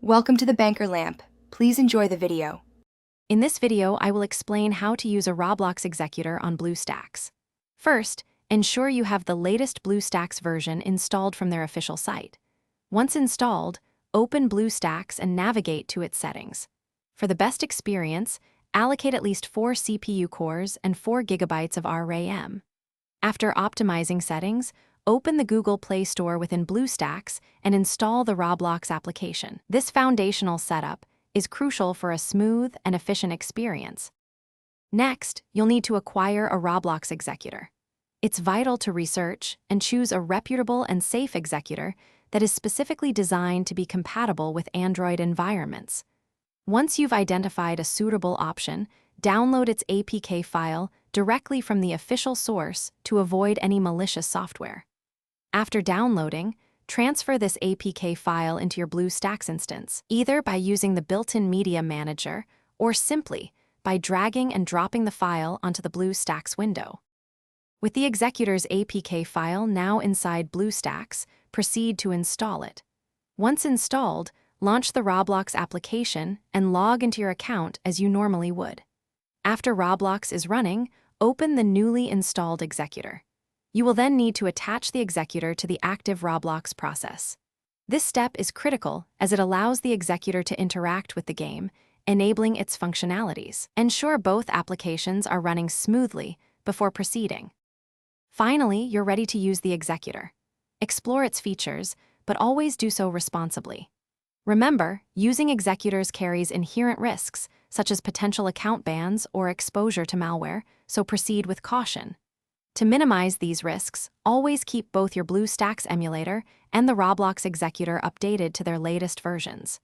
Welcome to the Banker Lamp. Please enjoy the video. In this video, I will explain how to use a Roblox Executor on BlueStacks. First, ensure you have the latest BlueStacks version installed from their official site. Once installed, open BlueStacks and navigate to its settings. For the best experience, allocate at least 4 CPU cores and 4 GB of RAM. After optimizing settings, open the Google Play Store within BlueStacks and install the Roblox application. This foundational setup is crucial for a smooth and efficient experience. Next, you'll need to acquire a Roblox Executor. It's vital to research and choose a reputable and safe executor that is specifically designed to be compatible with Android environments. Once you've identified a suitable option, download its APK file directly from the official source to avoid any malicious software. After downloading, transfer this APK file into your BlueStacks instance, either by using the built-in Media Manager or simply by dragging and dropping the file onto the BlueStacks window. With the Executor's APK file now inside BlueStacks, proceed to install it. Once installed, launch the Roblox application and log into your account as you normally would. After Roblox is running, open the newly installed Executor. You will then need to attach the Executor to the active Roblox process. This step is critical as it allows the Executor to interact with the game, enabling its functionalities. Ensure both applications are running smoothly before proceeding. Finally, you're ready to use the Executor. Explore its features, but always do so responsibly. Remember, using executors carries inherent risks, such as potential account bans or exposure to malware, so proceed with caution. To minimize these risks, always keep both your BlueStacks emulator and the Roblox Executor updated to their latest versions.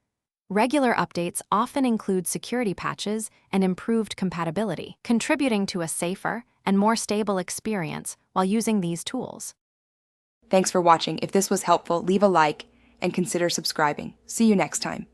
Regular updates often include security patches and improved compatibility, contributing to a safer and more stable experience while using these tools. Thanks for watching. If this was helpful, leave a like and consider subscribing. See you next time.